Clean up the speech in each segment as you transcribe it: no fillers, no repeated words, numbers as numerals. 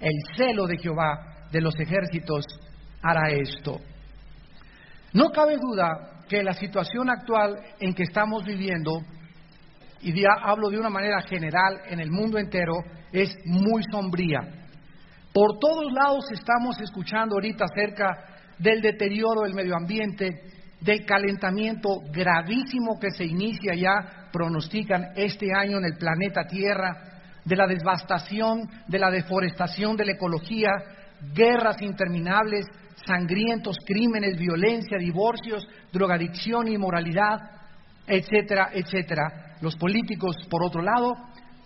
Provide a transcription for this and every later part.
el celo de Jehová de los ejércitos hará esto. No cabe duda que la situación actual en que estamos viviendo, y ya hablo de una manera general en el mundo entero, es muy sombría. Por todos lados estamos escuchando ahorita acerca del deterioro del medio ambiente, del calentamiento gravísimo que se inicia ya, pronostican este año en el planeta Tierra, de la devastación, de la deforestación de la ecología, guerras interminables, sangrientos crímenes, violencia, divorcios, drogadicción, inmoralidad, etcétera, etcétera. Los políticos, por otro lado,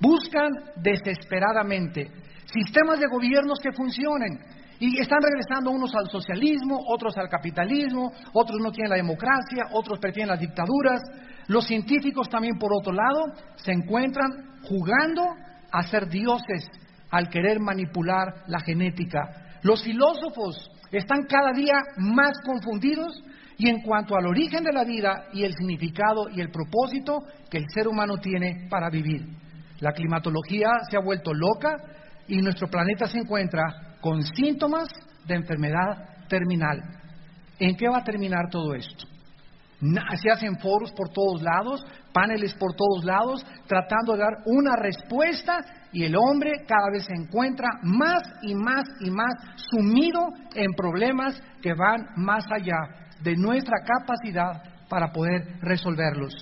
buscan desesperadamente sistemas de gobiernos que funcionen y están regresando unos al socialismo, otros al capitalismo, otros no quieren la democracia, otros prefieren las dictaduras. Los científicos también, por otro lado, se encuentran jugando a ser dioses al querer manipular la genética. Los filósofos están cada día más confundidos y en cuanto al origen de la vida y el significado y el propósito que el ser humano tiene para vivir. La climatología se ha vuelto loca y nuestro planeta se encuentra con síntomas de enfermedad terminal. ¿En qué va a terminar todo esto? Se hacen foros por todos lados, paneles por todos lados, tratando de dar una respuesta, y el hombre cada vez se encuentra más y más y más sumido en problemas que van más allá de nuestra capacidad para poder resolverlos.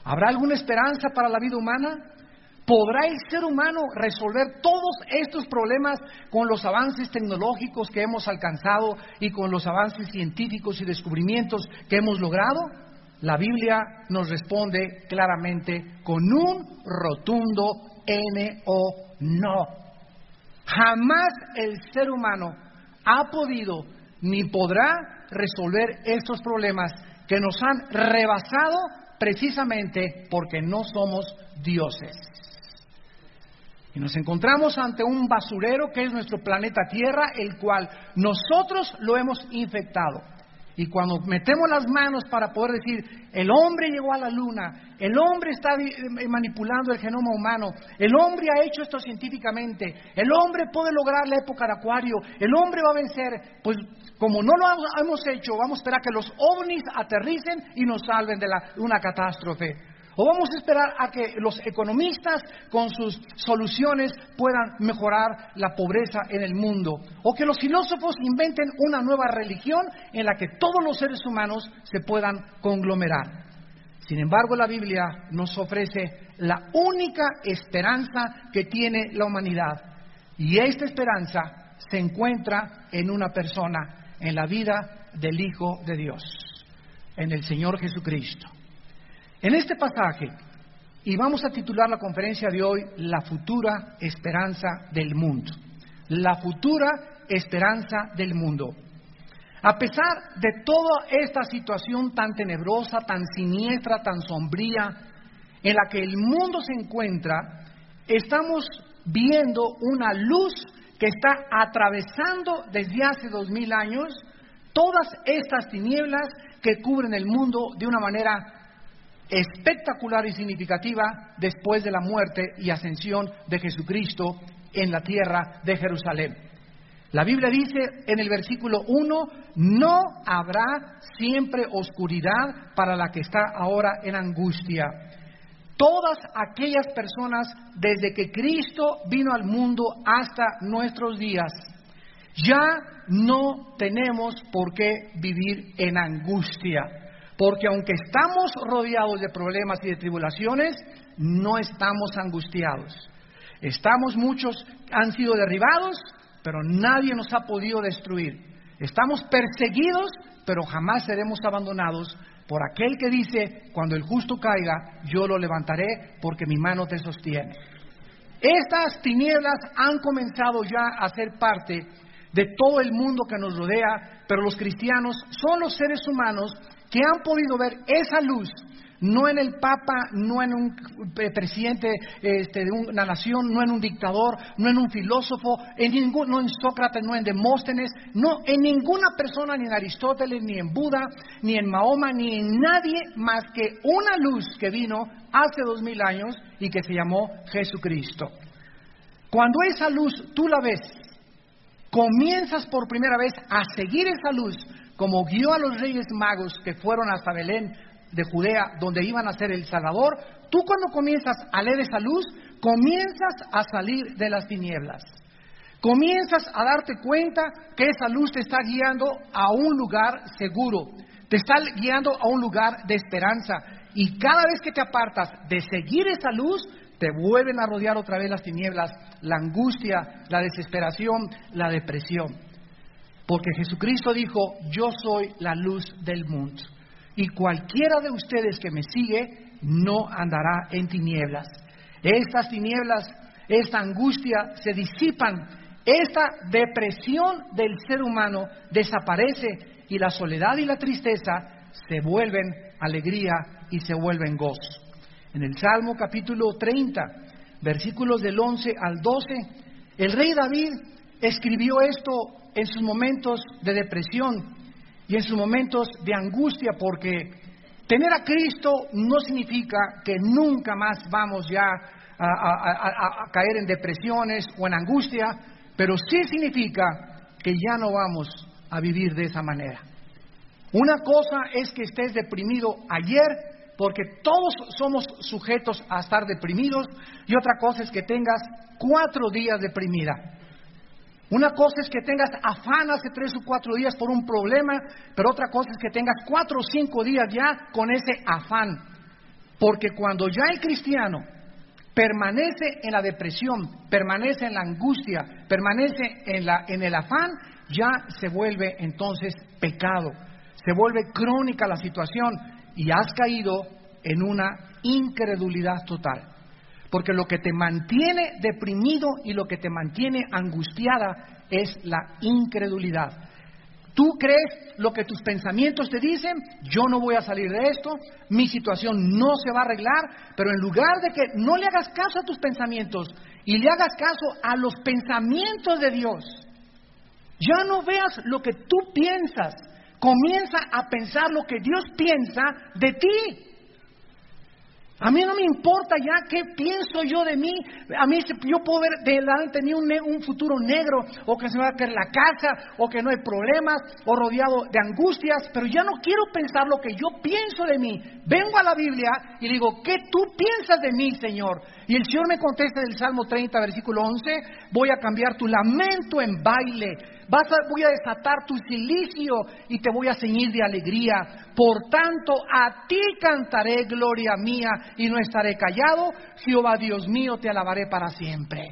¿Habrá alguna esperanza para la vida humana? ¿Podrá el ser humano resolver todos estos problemas con los avances tecnológicos que hemos alcanzado y con los avances científicos y descubrimientos que hemos logrado? La Biblia nos responde claramente con un rotundo no. Jamás el ser humano ha podido ni podrá resolver estos problemas que nos han rebasado precisamente porque no somos dioses. Y nos encontramos ante un basurero que es nuestro planeta Tierra, el cual nosotros lo hemos infectado. Y cuando metemos las manos para poder decir, el hombre llegó a la luna, el hombre está manipulando el genoma humano, el hombre ha hecho esto científicamente, el hombre puede lograr la época de Acuario, el hombre va a vencer, pues como no lo hemos hecho, vamos a esperar que los ovnis aterricen y nos salven de una catástrofe. O vamos a esperar a que los economistas con sus soluciones puedan mejorar la pobreza en el mundo. O que los filósofos inventen una nueva religión en la que todos los seres humanos se puedan conglomerar. Sin embargo, la Biblia nos ofrece la única esperanza que tiene la humanidad. Y esta esperanza se encuentra en una persona, en la vida del Hijo de Dios, en el Señor Jesucristo. En este pasaje, y vamos a titular la conferencia de hoy, La futura esperanza del mundo. La futura esperanza del mundo. A pesar de toda esta situación tan tenebrosa, tan siniestra, tan sombría, en la que el mundo se encuentra, estamos viendo una luz que está atravesando desde hace 2000 años todas estas tinieblas que cubren el mundo de una manera espectacular y significativa después de la muerte y ascensión de Jesucristo en la tierra de Jerusalén. La Biblia dice en el versículo 1, no habrá siempre oscuridad para la que está ahora en angustia. Todas aquellas personas desde que Cristo vino al mundo hasta nuestros días, ya no tenemos por qué vivir en angustia. Porque aunque estamos rodeados de problemas y de tribulaciones, no estamos angustiados. Muchos han sido derribados, pero nadie nos ha podido destruir. Estamos perseguidos, pero jamás seremos abandonados por aquel que dice, cuando el justo caiga, yo lo levantaré porque mi mano te sostiene. Estas tinieblas han comenzado ya a ser parte de todo el mundo que nos rodea, pero los cristianos son los seres humanos que han podido ver esa luz, no en el Papa, no en un presidente de una nación, no en un dictador, no en un filósofo, no en Sócrates, no en Demóstenes, no en ninguna persona, ni en Aristóteles, ni en Buda, ni en Mahoma, ni en nadie más que una luz que vino hace 2000 años y que se llamó Jesucristo. Cuando esa luz tú la ves comienzas por primera vez a seguir esa luz, como guió a los reyes magos que fueron hasta Belén de Judea, donde iban a ser el Salvador, tú cuando comienzas a leer esa luz, comienzas a salir de las tinieblas. Comienzas a darte cuenta que esa luz te está guiando a un lugar seguro, te está guiando a un lugar de esperanza. Y cada vez que te apartas de seguir esa luz, te vuelven a rodear otra vez las tinieblas, la angustia, la desesperación, la depresión. Porque Jesucristo dijo, yo soy la luz del mundo. Y cualquiera de ustedes que me sigue no andará en tinieblas. Estas tinieblas, esta angustia se disipan. Esta depresión del ser humano desaparece y la soledad y la tristeza se vuelven alegría y se vuelven gozo. En el Salmo capítulo 30, versículos del 11 al 12, el rey David escribió esto en sus momentos de depresión y en sus momentos de angustia, porque tener a Cristo no significa que nunca más vamos ya a caer en depresiones o en angustia, pero sí significa que ya no vamos a vivir de esa manera. Una cosa es que estés deprimido ayer, porque todos somos sujetos a estar deprimidos, y otra cosa es que tengas 4 días deprimida. Una cosa es que tengas afán hace 3 o 4 días por un problema, pero otra cosa es que tengas 4 o 5 días ya con ese afán. Porque cuando ya el cristiano permanece en la depresión, permanece en la angustia, permanece en el afán, ya se vuelve entonces pecado, se vuelve crónica la situación y has caído en una incredulidad total. Porque lo que te mantiene deprimido y lo que te mantiene angustiada es la incredulidad. Tú crees lo que tus pensamientos te dicen, yo no voy a salir de esto, mi situación no se va a arreglar, pero en lugar de que no le hagas caso a tus pensamientos y le hagas caso a los pensamientos de Dios, ya no veas lo que tú piensas, comienza a pensar lo que Dios piensa de ti. A mí no me importa ya qué pienso yo de mí. A mí yo puedo ver delante de mí un futuro negro, o que se me va a caer la casa, o que no hay problemas, o rodeado de angustias, pero ya no quiero pensar lo que yo pienso de mí. Vengo a la Biblia y digo, ¿qué tú piensas de mí, Señor? Y el Señor me contesta del Salmo 30, versículo 11, voy a cambiar tu lamento en baile, voy a desatar tu cilicio y te voy a ceñir de alegría. Por tanto, a ti cantaré, gloria mía, y no estaré callado. Jehová Dios mío, te alabaré para siempre.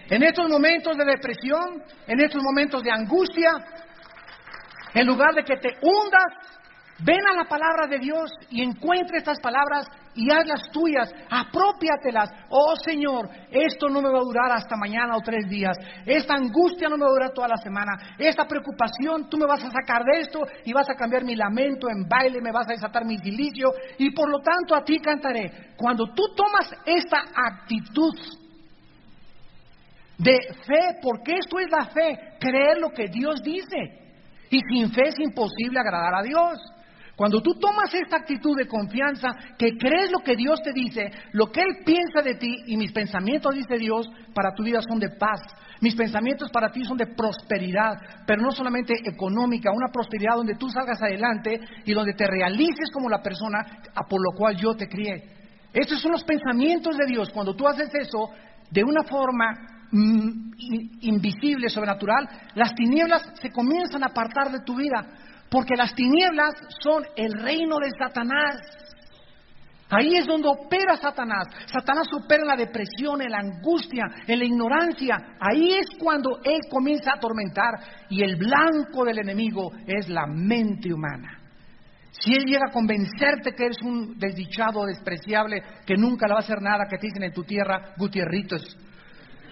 En estos momentos de depresión, en estos momentos de angustia, en lugar de que te hundas, ven a la palabra de Dios y encuentra estas palabras y hazlas tuyas, apropiatelas. Oh Señor, esto no me va a durar hasta mañana o 3 días. Esta angustia no me va a durar toda la semana. Esta preocupación, tú me vas a sacar de esto y vas a cambiar mi lamento en baile, me vas a desatar mi cilicio y por lo tanto a ti cantaré. Cuando tú tomas esta actitud de fe, porque esto es la fe, creer lo que Dios dice. Y sin fe es imposible agradar a Dios. Cuando tú tomas esta actitud de confianza, que crees lo que Dios te dice, lo que Él piensa de ti, y mis pensamientos, dice Dios, para tu vida son de paz. Mis pensamientos para ti son de prosperidad, pero no solamente económica, una prosperidad donde tú salgas adelante y donde te realices como la persona por lo cual yo te crié. Estos son los pensamientos de Dios. Cuando tú haces eso de una forma invisible, sobrenatural, las tinieblas se comienzan a apartar de tu vida. Porque las tinieblas son el reino de Satanás. Ahí es donde opera Satanás. Satanás opera en la depresión, en la angustia, en la ignorancia. Ahí es cuando él comienza a atormentar. Y el blanco del enemigo es la mente humana. Si él llega a convencerte que eres un desdichado, despreciable, que nunca le va a hacer nada, que te dicen en tu tierra, Gutierritos.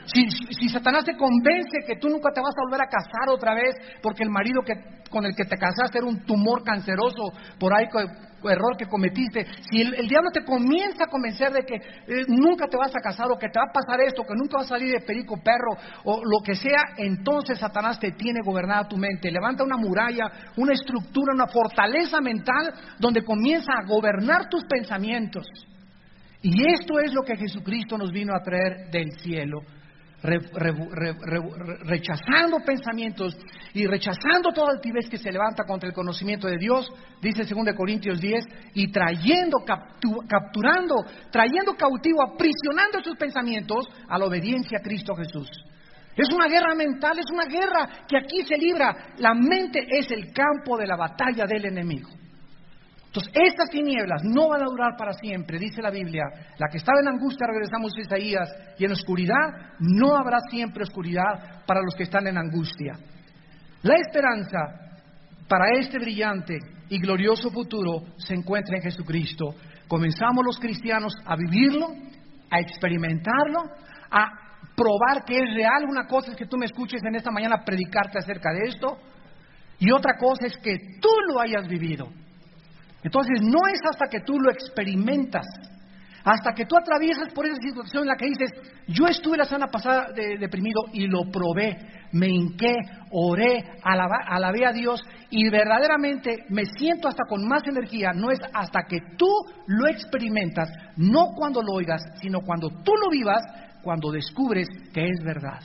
Si Satanás te convence que tú nunca te vas a volver a casar otra vez porque el marido con el que te casaste era un tumor canceroso por ahí, error que cometiste, si el diablo te comienza a convencer de que nunca te vas a casar o que te va a pasar esto, que nunca vas a salir de perico perro o lo que sea, entonces Satanás te tiene gobernada tu mente. Levanta una muralla, una estructura, una fortaleza mental donde comienza a gobernar tus pensamientos. Y esto es lo que Jesucristo nos vino a traer del cielo. rechazando pensamientos y rechazando toda altivez que se levanta contra el conocimiento de Dios, dice 2 Corintios 10, y capturando, trayendo cautivo, aprisionando sus pensamientos a la obediencia a Cristo Jesús. Es una guerra mental, es una guerra que aquí se libra. La mente es el campo de la batalla del enemigo. Entonces, estas tinieblas no van a durar para siempre, dice la Biblia. La que estaba en angustia, regresamos a Isaías, y en oscuridad, no habrá siempre oscuridad para los que están en angustia. La esperanza para este brillante y glorioso futuro se encuentra en Jesucristo. Comenzamos los cristianos a vivirlo, a experimentarlo, a probar que es real. Una cosa es que tú me escuches en esta mañana predicarte acerca de esto, y otra cosa es que tú lo hayas vivido. Entonces no es hasta que tú lo experimentas, hasta que tú atraviesas por esa situación en la que dices, yo estuve la semana pasada deprimido y lo probé, me hinqué, oré, alabé a Dios y verdaderamente me siento hasta con más energía. No es hasta que tú lo experimentas, no cuando lo oigas, sino cuando tú lo vivas, cuando descubres que es verdad,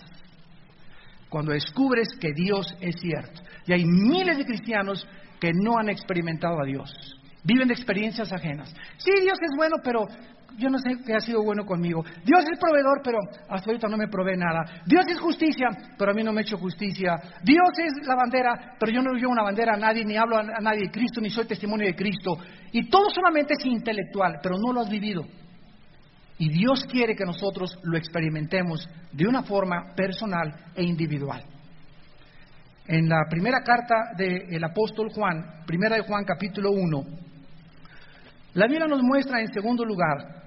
cuando descubres que Dios es cierto. Y hay miles de cristianos que no han experimentado a Dios. Viven de experiencias ajenas. Sí, Dios es bueno, pero yo no sé qué ha sido bueno conmigo. Dios es proveedor, pero hasta ahorita no me provee nada. Dios es justicia, pero a mí no me ha hecho justicia. Dios es la bandera, pero yo no llevo una bandera a nadie, ni hablo a nadie de Cristo, ni soy testimonio de Cristo. Y todo solamente es intelectual, pero no lo has vivido. Y Dios quiere que nosotros lo experimentemos de una forma personal e individual. En la primera carta del apóstol Juan, primera de Juan capítulo 1, la Biblia nos muestra en segundo lugar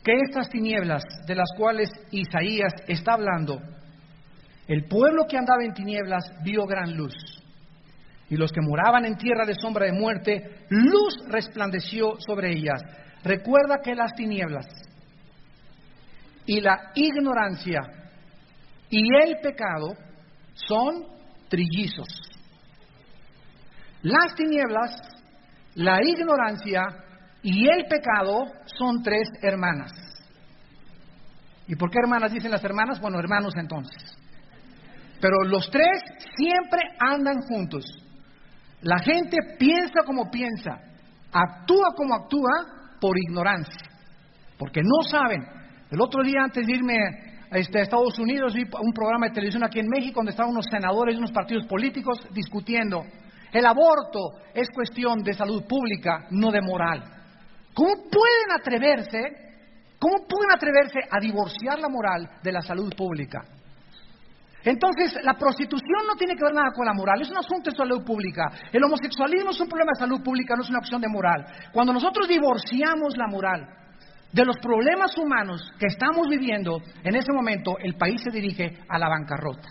que estas tinieblas de las cuales Isaías está hablando, el pueblo que andaba en tinieblas vio gran luz, y los que moraban en tierra de sombra de muerte, luz resplandeció sobre ellas. Recuerda que las tinieblas y la ignorancia y el pecado son trillizos. Las tinieblas, la ignorancia y el pecado son tres hermanas. ¿Y por qué hermanas dicen las hermanas? Bueno, hermanos entonces. Pero los tres siempre andan juntos. La gente piensa como piensa, actúa como actúa por ignorancia, porque no saben. El otro día, antes de irme a Estados Unidos, vi un programa de televisión aquí en México donde estaban unos senadores de unos partidos políticos discutiendo. El aborto es cuestión de salud pública, no de moral. ¿Cómo pueden atreverse a divorciar la moral de la salud pública? Entonces, la prostitución no tiene que ver nada con la moral, es un asunto de salud pública. El homosexualismo es un problema de salud pública, no es una opción de moral. Cuando nosotros divorciamos la moral de los problemas humanos que estamos viviendo, en ese momento el país se dirige a la bancarrota.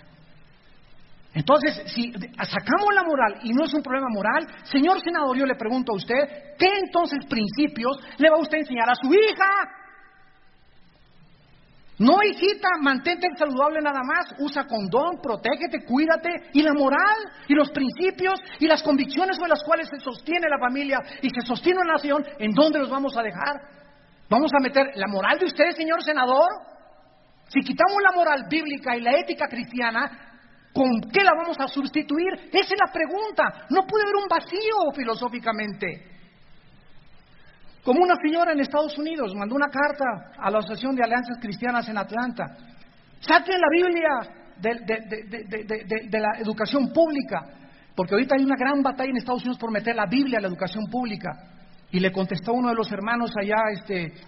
Entonces, si sacamos la moral y no es un problema moral, señor senador, yo le pregunto a usted, ¿qué entonces principios le va a usted enseñar a su hija? No, hijita, mantente saludable nada más, usa condón, protégete, cuídate. Y la moral, y los principios, y las convicciones sobre las cuales se sostiene la familia y se sostiene una nación, ¿en dónde los vamos a dejar? ¿Vamos a meter la moral de usted, señor senador? Si quitamos la moral bíblica y la ética cristiana, ¿con qué la vamos a sustituir? Esa es la pregunta. No puede haber un vacío filosóficamente. Como una señora en Estados Unidos mandó una carta a la Asociación de Alianzas Cristianas en Atlanta. Saquen la Biblia de la educación pública, porque ahorita hay una gran batalla en Estados Unidos por meter la Biblia a la educación pública. Y le contestó uno de los hermanos allá,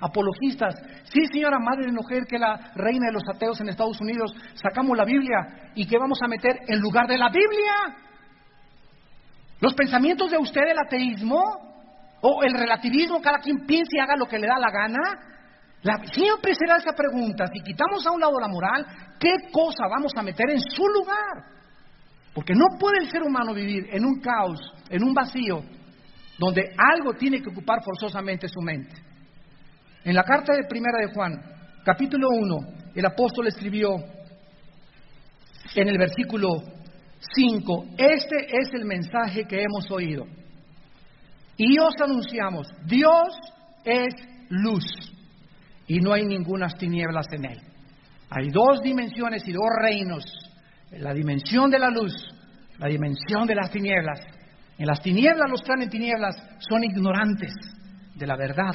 apologistas: sí, señora madre de mujer, que la reina de los ateos en Estados Unidos, sacamos la Biblia, ¿y qué vamos a meter en lugar de la Biblia? ¿Los pensamientos de usted del ateísmo? ¿O el relativismo, cada quien piense y haga lo que le da la gana? Siempre será esa pregunta. Si quitamos a un lado la moral, ¿qué cosa vamos a meter en su lugar? Porque no puede el ser humano vivir en un caos, en un vacío, donde algo tiene que ocupar forzosamente su mente. En la carta de Primera de Juan, capítulo 1, el apóstol escribió en el versículo 5: este es el mensaje que hemos oído y os anunciamos: Dios es luz y no hay ningunas tinieblas en él. Hay dos dimensiones y dos reinos: la dimensión de la luz, la dimensión de las tinieblas. En las tinieblas, los que están en tinieblas son ignorantes de la verdad.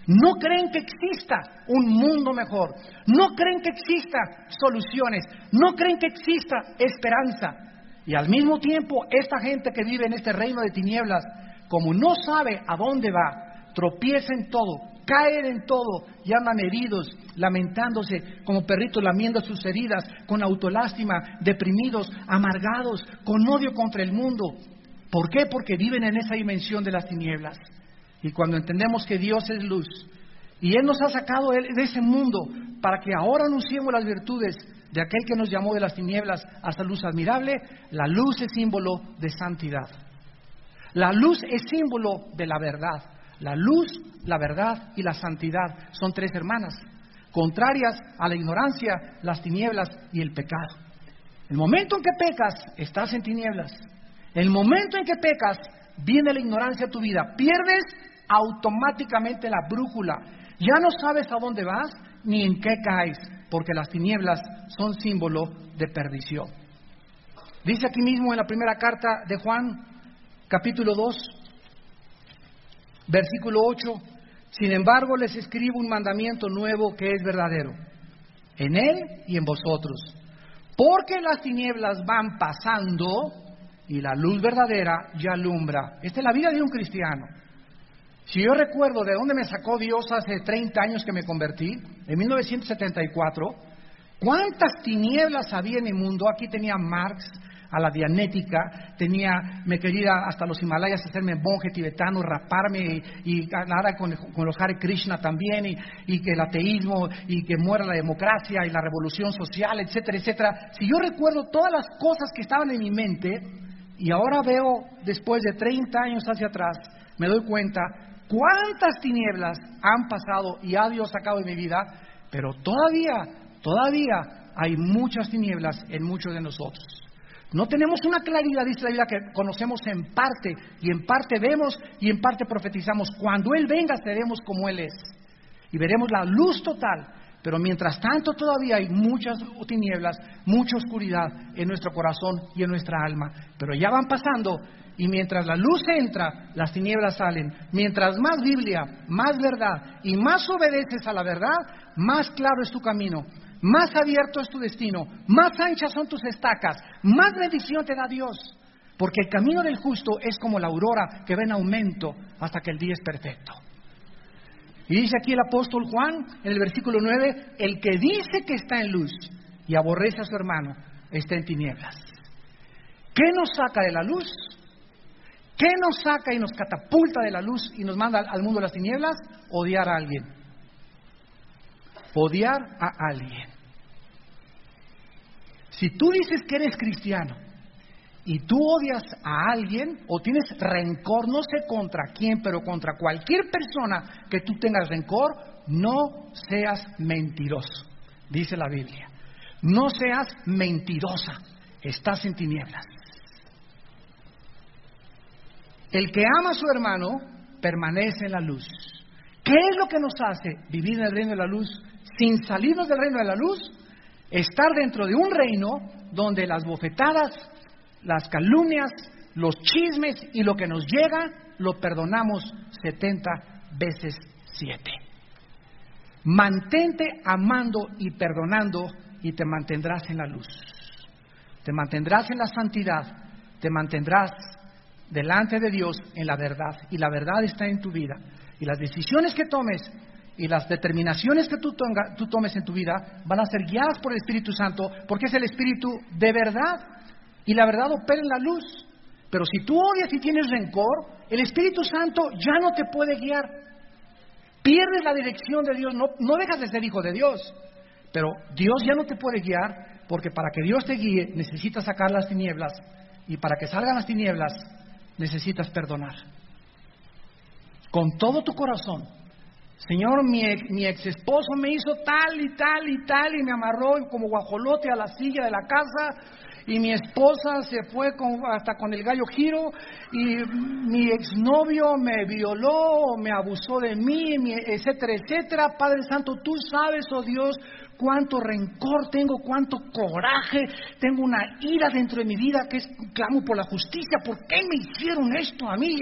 No creen que exista un mundo mejor, no creen que exista soluciones, no creen que exista esperanza. Y al mismo tiempo, esta gente que vive en este reino de tinieblas, como no sabe a dónde va, tropieza en todo, caen en todo y andan heridos, lamentándose como perritos lamiendo sus heridas, con autolástima, deprimidos, amargados, con odio contra el mundo. ¿Por qué? Porque viven en esa dimensión de las tinieblas. Y cuando entendemos que Dios es luz y Él nos ha sacado de ese mundo para que ahora anunciemos las virtudes de aquel que nos llamó de las tinieblas hasta luz admirable, la luz es símbolo de santidad. La luz es símbolo de la verdad. La luz, la verdad y la santidad son tres hermanas, contrarias a la ignorancia, las tinieblas y el pecado. El momento en que pecas, estás en tinieblas. El momento en que pecas, viene la ignorancia a tu vida. Pierdes automáticamente la brújula. Ya no sabes a dónde vas ni en qué caes, porque las tinieblas son símbolo de perdición. Dice aquí mismo en la primera carta de Juan, capítulo 2, versículo 8: sin embargo les escribo un mandamiento nuevo que es verdadero, en Él y en vosotros, porque las tinieblas van pasando y la luz verdadera ya alumbra. Esta es la vida de un cristiano. Si yo recuerdo de dónde me sacó Dios hace 30 años que me convertí, en 1974, ¿cuántas tinieblas había en el mundo? Aquí tenía Marx, a la Dianética, me quería ir hasta los Himalayas, hacerme monje tibetano, raparme y nada con los Hare Krishna también, y que el ateísmo, y que muera la democracia, y la revolución social, etcétera, etcétera. Si yo recuerdo todas las cosas que estaban en mi mente, y ahora veo, después de 30 años hacia atrás, me doy cuenta cuántas tinieblas han pasado y ha Dios sacado de mi vida, pero todavía hay muchas tinieblas en muchos de nosotros. No tenemos una claridad, dice la Biblia, que conocemos en parte, y en parte vemos y en parte profetizamos. Cuando Él venga seremos como Él es y veremos la luz total, pero mientras tanto todavía hay muchas tinieblas, mucha oscuridad en nuestro corazón y en nuestra alma, pero ya van pasando. Y mientras la luz entra, las tinieblas salen. Mientras más Biblia, más verdad y más obedeces a la verdad, más claro es tu camino, más abierto es tu destino, más anchas son tus estacas, más bendición te da Dios. Porque el camino del justo es como la aurora que va en aumento hasta que el día es perfecto. Y dice aquí el apóstol Juan en el versículo 9: el que dice que está en luz y aborrece a su hermano está en tinieblas. ¿Qué nos saca de la luz? ¿Qué nos saca y nos catapulta de la luz y nos manda al mundo de las tinieblas? Odiar a alguien. Odiar a alguien. Si tú dices que eres cristiano y tú odias a alguien o tienes rencor, no sé contra quién, pero contra cualquier persona que tú tengas rencor, no seas mentiroso, dice la Biblia. No seas mentirosa, estás en tinieblas. El que ama a su hermano permanece en la luz. ¿Qué es lo que nos hace vivir en el reino de la luz sin salirnos del reino de la luz? Estar dentro de un reino donde las bofetadas, las calumnias, los chismes y lo que nos llega, lo perdonamos 70 veces 7. Mantente amando y perdonando y te mantendrás en la luz. Te mantendrás en la santidad, te mantendrás delante de Dios en la verdad, y la verdad está en tu vida, y las decisiones que tomes y las determinaciones que tú tomes en tu vida van a ser guiadas por el Espíritu Santo, porque es el Espíritu de verdad, y la verdad opera en la luz. Pero si tú odias y tienes rencor, el Espíritu Santo ya no te puede guiar, pierdes la dirección de Dios, no dejas de ser hijo de Dios, pero Dios ya no te puede guiar, porque para que Dios te guíe necesitas sacar las tinieblas, y para que salgan las tinieblas necesitas perdonar con todo tu corazón. Señor, mi ex esposo me hizo tal y tal y tal, y me amarró como guajolote a la silla de la casa, y mi esposa se fue hasta con el gallo giro, y mi exnovio me violó, me abusó de mí, etcétera, etcétera. Padre Santo, tú sabes, oh Dios, cuánto rencor tengo, cuánto coraje, tengo una ira dentro de mi vida que clamo por la justicia. ¿Por qué me hicieron esto a mí?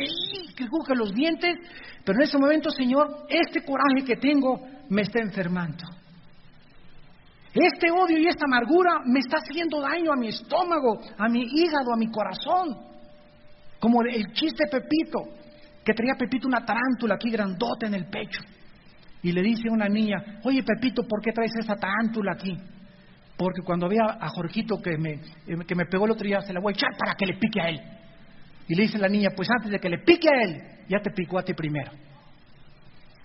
Que cruje los dientes. Pero en ese momento, Señor, este coraje que tengo me está enfermando. Este odio y esta amargura me está haciendo daño a mi estómago, a mi hígado, a mi corazón. Como el chiste de Pepito, que traía Pepito una tarántula aquí grandota en el pecho. Y le dice a una niña, oye Pepito, ¿por qué traes esa tarántula aquí? Porque cuando vea a Jorgito que me pegó el otro día, se la voy a echar para que le pique a él. Y le dice la niña, pues antes de que le pique a él, ya te picó a ti primero.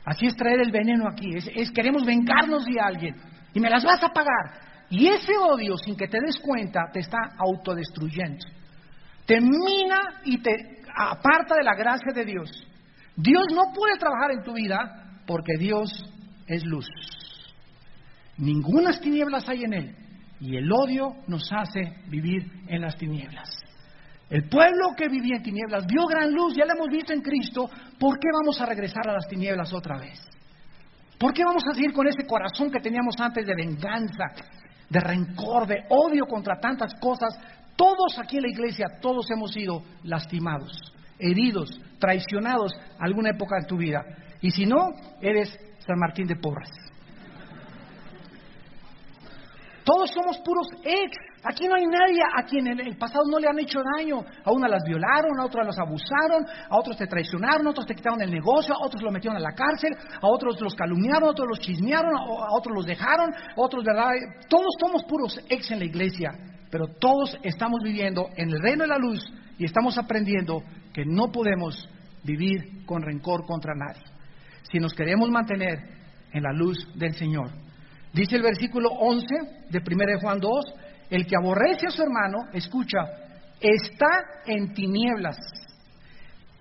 Así es traer el veneno aquí, queremos vengarnos de alguien y me las vas a pagar. Y ese odio, sin que te des cuenta, te está autodestruyendo. Te mina y te aparta de la gracia de Dios. Dios no puede trabajar en tu vida porque Dios es luz. Ningunas tinieblas hay en Él. Y el odio nos hace vivir en las tinieblas. El pueblo que vivía en tinieblas vio gran luz, ya lo hemos visto en Cristo. ¿Por qué vamos a regresar a las tinieblas otra vez? ¿Por qué vamos a seguir con ese corazón que teníamos antes de venganza, de rencor, de odio contra tantas cosas? Todos aquí en la iglesia, todos hemos sido lastimados, heridos, traicionados alguna época en tu vida. Y si no, eres San Martín de Porras. Todos somos puros ex. Aquí no hay nadie a quien en el pasado no le han hecho daño. A unas las violaron, a otras las abusaron, a otros te traicionaron, a otros te quitaron el negocio, a otros los metieron a la cárcel, a otros los calumniaron, a otros los chismearon, a otros los dejaron, a otros, ¿verdad? Todos somos puros ex en la iglesia, pero todos estamos viviendo en el reino de la luz y estamos aprendiendo que no podemos vivir con rencor contra nadie si nos queremos mantener en la luz del Señor. Dice el versículo 11 de 1 de Juan 2, el que aborrece a su hermano, escucha, está en tinieblas,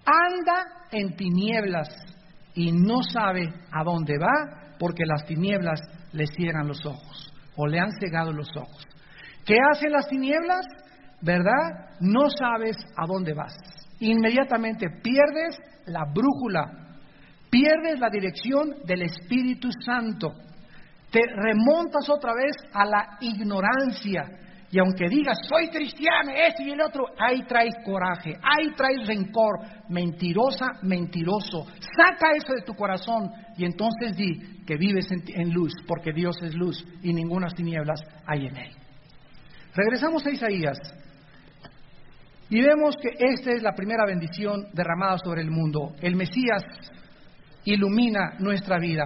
anda en tinieblas y no sabe a dónde va porque las tinieblas le ciegan los ojos o le han cegado los ojos. ¿Qué hacen las tinieblas? ¿Verdad? No sabes a dónde vas. Inmediatamente pierdes la brújula, pierdes la dirección del Espíritu Santo. Te remontas otra vez a la ignorancia. Y aunque digas, soy cristiano, esto y el otro, ahí traes coraje, ahí traes rencor. Mentirosa, mentiroso. Saca eso de tu corazón y entonces di que vives en luz, porque Dios es luz y ninguna tinieblas hay en Él. Regresamos a Isaías y vemos que esta es la primera bendición derramada sobre el mundo. El Mesías ilumina nuestra vida.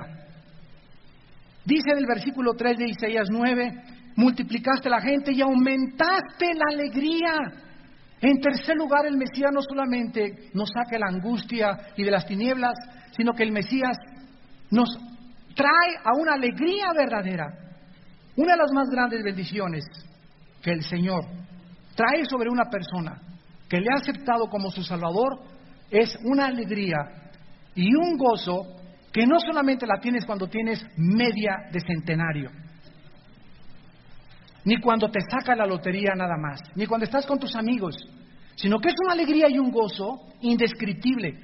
Dice en el versículo 3 de Isaías 9, multiplicaste la gente y aumentaste la alegría. En tercer lugar, el Mesías no solamente nos saca de la angustia y de las tinieblas, sino que el Mesías nos trae a una alegría verdadera. Una de las más grandes bendiciones que el Señor trae sobre una persona que le ha aceptado como su Salvador es una alegría y un gozo que no solamente la tienes cuando tienes media de centenario, ni cuando te saca la lotería nada más, ni cuando estás con tus amigos, sino que es una alegría y un gozo indescriptible.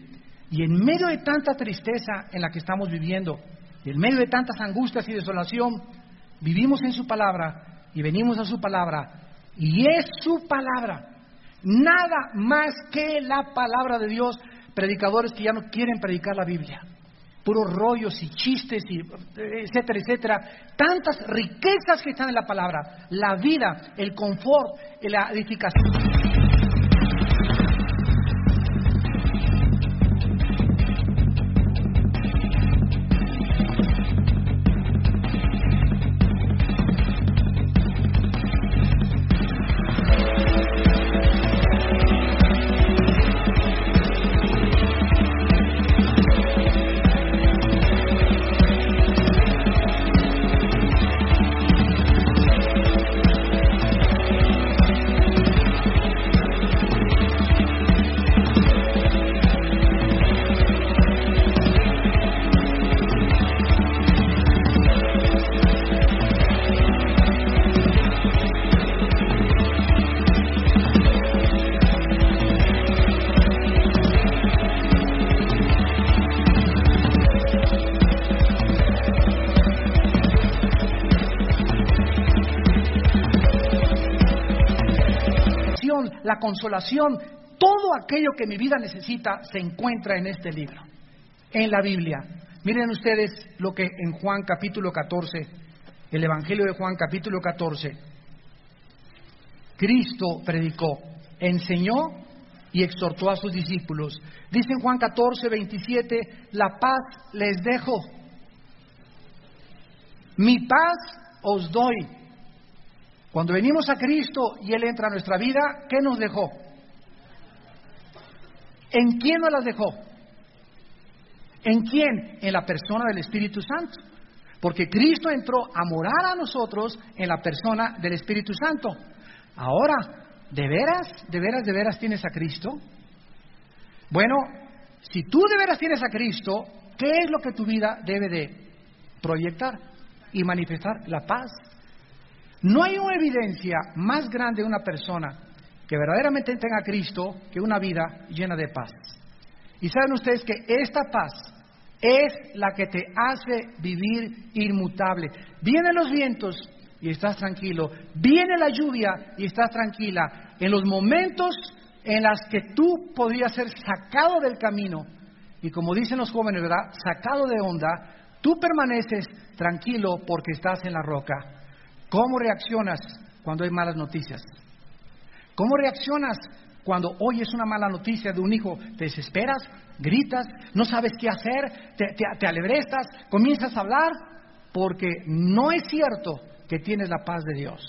Y en medio de tanta tristeza en la que estamos viviendo, y en medio de tantas angustias y desolación, vivimos en su palabra y venimos a su palabra, y es su palabra, nada más que la palabra de Dios. Predicadores que ya no quieren predicar la Biblia, puros rollos y chistes y etcétera, etcétera. Tantas riquezas que están en la palabra, la vida, el confort, la edificación. liberación, la consolación, todo aquello que mi vida necesita se encuentra en este libro, en la Biblia. Miren ustedes lo que en Juan capítulo 14, el Evangelio de Juan capítulo 14, Cristo predicó, enseñó y exhortó a sus discípulos. Dice en Juan 14, 27, la paz les dejo, mi paz os doy. Cuando venimos a Cristo y Él entra a nuestra vida, ¿qué nos dejó? ¿En quién nos las dejó? ¿En quién? En la persona del Espíritu Santo. Porque Cristo entró a morar a nosotros en la persona del Espíritu Santo. Ahora, ¿de veras tienes a Cristo? Bueno, si tú de veras tienes a Cristo, ¿qué es lo que tu vida debe de proyectar y manifestar? La paz. No hay una evidencia más grande de una persona que verdaderamente tenga a Cristo que una vida llena de paz. Y saben ustedes que esta paz es la que te hace vivir inmutable. Vienen los vientos y estás tranquilo. Viene la lluvia y estás tranquila. En los momentos en los que tú podrías ser sacado del camino, y como dicen los jóvenes, ¿verdad? Sacado de onda, tú permaneces tranquilo porque estás en la roca. ¿Cómo reaccionas cuando hay malas noticias? ¿Cómo reaccionas cuando oyes una mala noticia de un hijo? ¿Te desesperas? ¿Gritas? ¿No sabes qué hacer? ¿Te alebrestas? ¿Comienzas a hablar? Porque no es cierto que tienes la paz de Dios.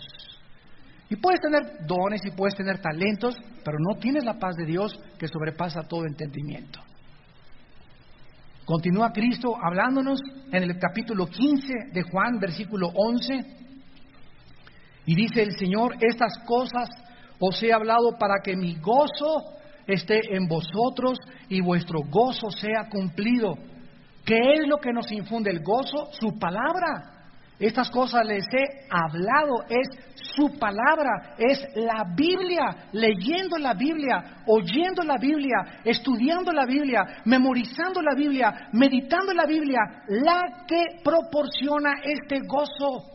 Y puedes tener dones y puedes tener talentos, pero no tienes la paz de Dios que sobrepasa todo entendimiento. Continúa Cristo hablándonos en el capítulo 15 de Juan, versículo 11, y dice el Señor, estas cosas os he hablado para que mi gozo esté en vosotros y vuestro gozo sea cumplido. ¿Qué es lo que nos infunde el gozo? Su palabra. Estas cosas les he hablado, es su palabra, es la Biblia, leyendo la Biblia, oyendo la Biblia, estudiando la Biblia, memorizando la Biblia, meditando en la Biblia, la que proporciona este gozo.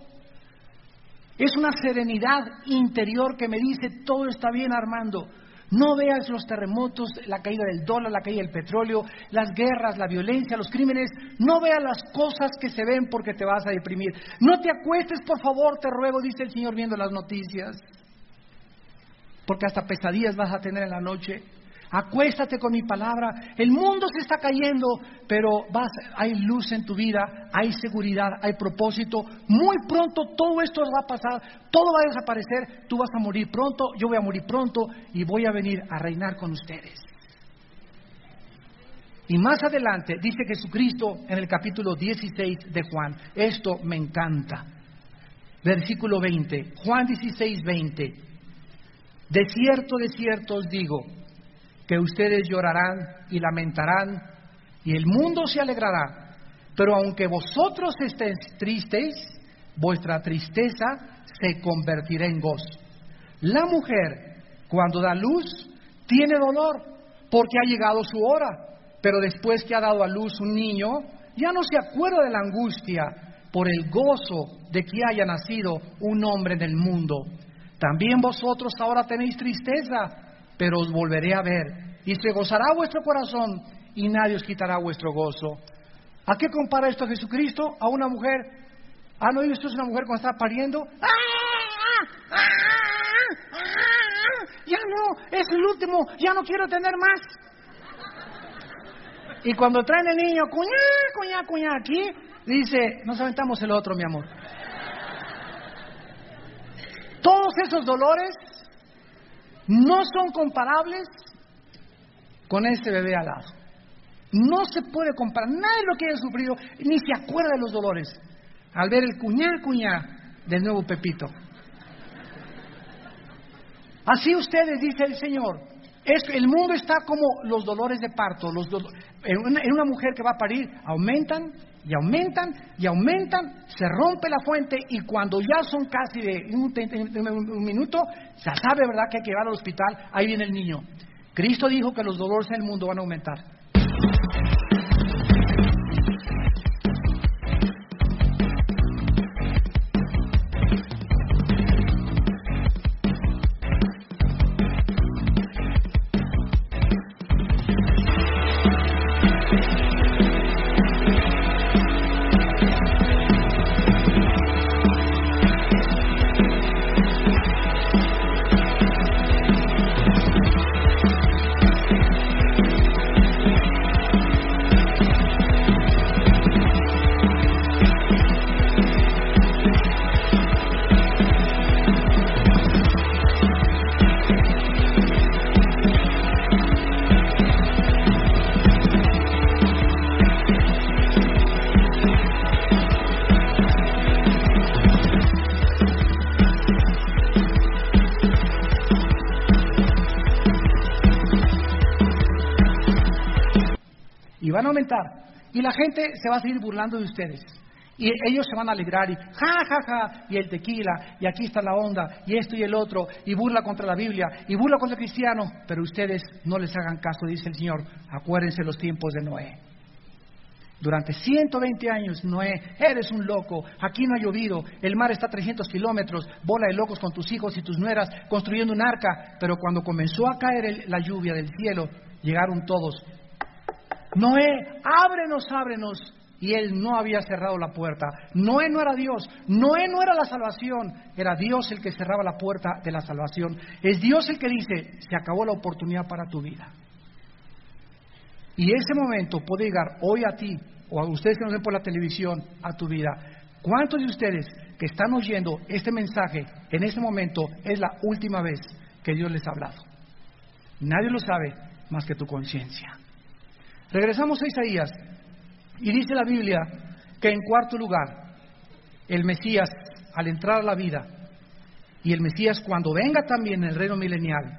Es una serenidad interior que me dice, todo está bien, Armando. No veas los terremotos, la caída del dólar, la caída del petróleo, las guerras, la violencia, los crímenes. No veas las cosas que se ven porque te vas a deprimir. No te acuestes, por favor, te ruego, dice el Señor viendo las noticias. Porque hasta pesadillas vas a tener en la noche. Acuéstate con mi palabra. El mundo se está cayendo, pero hay luz en tu vida, hay seguridad, hay propósito. Muy pronto todo esto va a pasar, todo va a desaparecer, tú vas a morir pronto, yo voy a morir pronto y voy a venir a reinar con ustedes. Y más adelante dice Jesucristo en el capítulo 16 de Juan, esto me encanta, versículo 20, Juan 16, 20, de cierto os digo, que ustedes llorarán y lamentarán, y el mundo se alegrará. Pero aunque vosotros estéis tristes, vuestra tristeza se convertirá en gozo. La mujer, cuando da luz, tiene dolor, porque ha llegado su hora. Pero después que ha dado a luz un niño, ya no se acuerda de la angustia por el gozo de que haya nacido un hombre en el mundo. También vosotros ahora tenéis tristeza, pero os volveré a ver, y se gozará vuestro corazón, y nadie os quitará vuestro gozo. ¿A qué compara esto a Jesucristo? A una mujer. ¿No esto es una mujer cuando está pariendo? Ya no, es el último, ya no quiero tener más. Y cuando traen el niño, cuñá, aquí, dice, nos aventamos el otro, mi amor. Todos esos dolores no son comparables con este bebé al lado. No se puede comparar. Nadie lo que haya sufrido ni se acuerda de los dolores al ver el cuñá del nuevo Pepito. Así ustedes, dice el Señor, el mundo está como los dolores de parto. En una mujer que va a parir, aumentan y aumentan y aumentan, se rompe la fuente, y cuando ya son casi de un minuto, se sabe, ¿verdad?, que hay que llevar al hospital. Ahí viene el niño. Cristo dijo que los dolores en el mundo van a aumentar. y van a aumentar. Y la gente se va a seguir burlando de ustedes. Y ellos se van a alegrar y y el tequila, y aquí está la onda, y esto y el otro, y burla contra la Biblia, y burla contra el cristiano. Pero ustedes no les hagan caso, dice el Señor. Acuérdense los tiempos de Noé. Durante 120 años, Noé, eres un loco, aquí no ha llovido, el mar está a 300 kilómetros, bola de locos con tus hijos y tus nueras construyendo un arca. Pero cuando comenzó a caer la lluvia del cielo, llegaron todos. Noé, ábrenos, ábrenos. Y él no había cerrado la puerta. Noé no era Dios, Noé no era la salvación, era Dios el que cerraba la puerta de la salvación. Es Dios el que dice, se acabó la oportunidad para tu vida. Y ese momento puede llegar hoy a ti, o a ustedes que nos ven por la televisión, a tu vida. ¿Cuántos de ustedes que están oyendo este mensaje en este momento es la última vez que Dios les ha hablado? Nadie lo sabe más que tu conciencia. Regresamos a Isaías. Y dice la Biblia que en cuarto lugar, el Mesías, al entrar a la vida, y el Mesías cuando venga también en el reino milenial,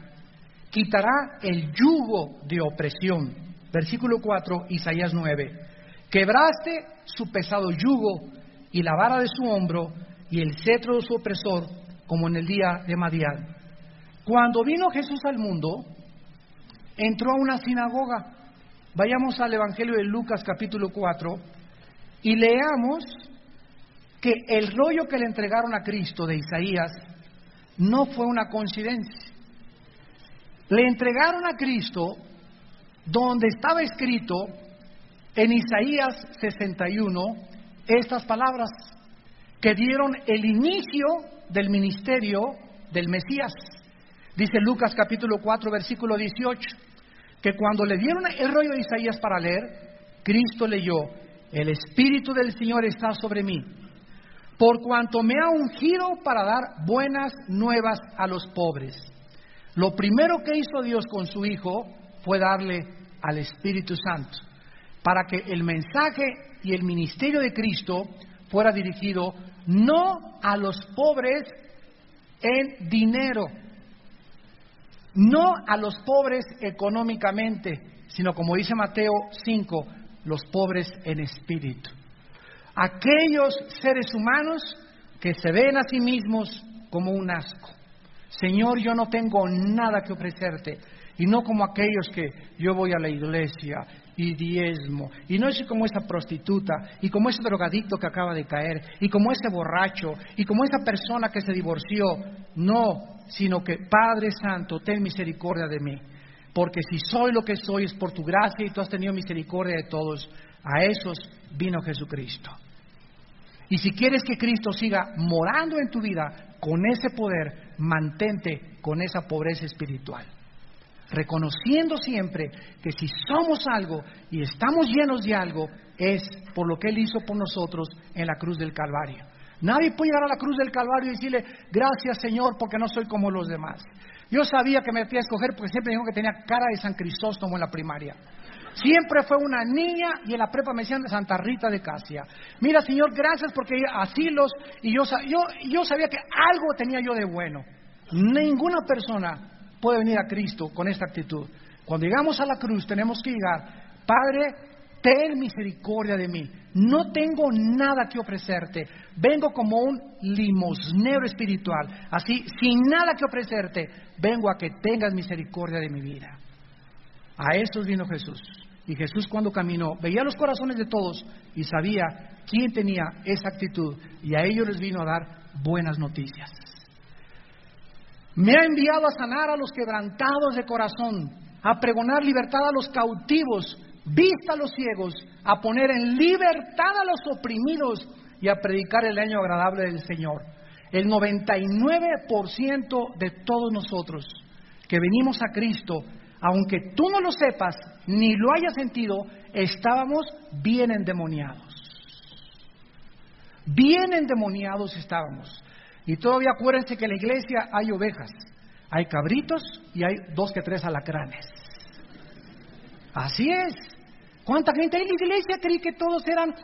quitará el yugo de opresión. Versículo 4, Isaías 9. Quebraste su pesado yugo y la vara de su hombro y el cetro de su opresor, como en el día de Madián. Cuando vino Jesús al mundo, entró a una sinagoga. Vayamos al Evangelio de Lucas capítulo 4 y leamos que el rollo que le entregaron a Cristo de Isaías no fue una coincidencia. Le entregaron a Cristo donde estaba escrito en Isaías 61 estas palabras que dieron el inicio del ministerio del Mesías. Dice Lucas capítulo 4 versículo 18. Que cuando le dieron el rollo de Isaías para leer, Cristo leyó, el Espíritu del Señor está sobre mí, por cuanto me ha ungido para dar buenas nuevas a los pobres. Lo primero que hizo Dios con su Hijo fue darle al Espíritu Santo, para que el mensaje y el ministerio de Cristo fuera dirigido no a los pobres en dinero, no a los pobres económicamente, sino como dice Mateo 5, los pobres en espíritu. Aquellos seres humanos que se ven a sí mismos como un asco. Señor, yo no tengo nada que ofrecerte. Y no como aquellos que yo voy a la iglesia y diezmo, y no soy como esa prostituta, y como ese drogadicto que acaba de caer, y como ese borracho, y como esa persona que se divorció. No, sino que Padre Santo, ten misericordia de mí, porque si soy lo que soy es por tu gracia y tú has tenido misericordia de todos. A esos vino Jesucristo. Y si quieres que Cristo siga morando en tu vida con ese poder, mantente con esa pobreza espiritual, reconociendo siempre que si somos algo y estamos llenos de algo, es por lo que Él hizo por nosotros en la cruz del Calvario. Nadie puede llegar a la cruz del Calvario y decirle, gracias Señor, porque no soy como los demás. Yo sabía que me fui a escoger porque siempre dijo que tenía cara de San Crisóstomo en la primaria. Siempre fue una niña y en la prepa me decían Santa Rita de Casia. Mira Señor, gracias porque asilos, y yo sabía que algo tenía yo de bueno. Ninguna persona puede venir a Cristo con esta actitud. Cuando llegamos a la cruz tenemos que llegar, Padre, ten misericordia de mí, no tengo nada que ofrecerte, vengo como un limosnero espiritual, así, sin nada que ofrecerte, vengo a que tengas misericordia de mi vida. A estos vino Jesús, y Jesús cuando caminó, veía los corazones de todos, y sabía quién tenía esa actitud, y a ellos les vino a dar buenas noticias. Me ha enviado a sanar a los quebrantados de corazón, a pregonar libertad a los cautivos, vista a los ciegos, a poner en libertad a los oprimidos y a predicar el año agradable del Señor. El 99% de todos nosotros que venimos a Cristo, aunque tú no lo sepas ni lo hayas sentido, estábamos bien endemoniados. Bien endemoniados estábamos. Y todavía acuérdense que en la iglesia hay ovejas, hay cabritos y hay 2 que 3 alacranes. Así es. ¿Cuánta gente hay en la iglesia? Creí que todos eran...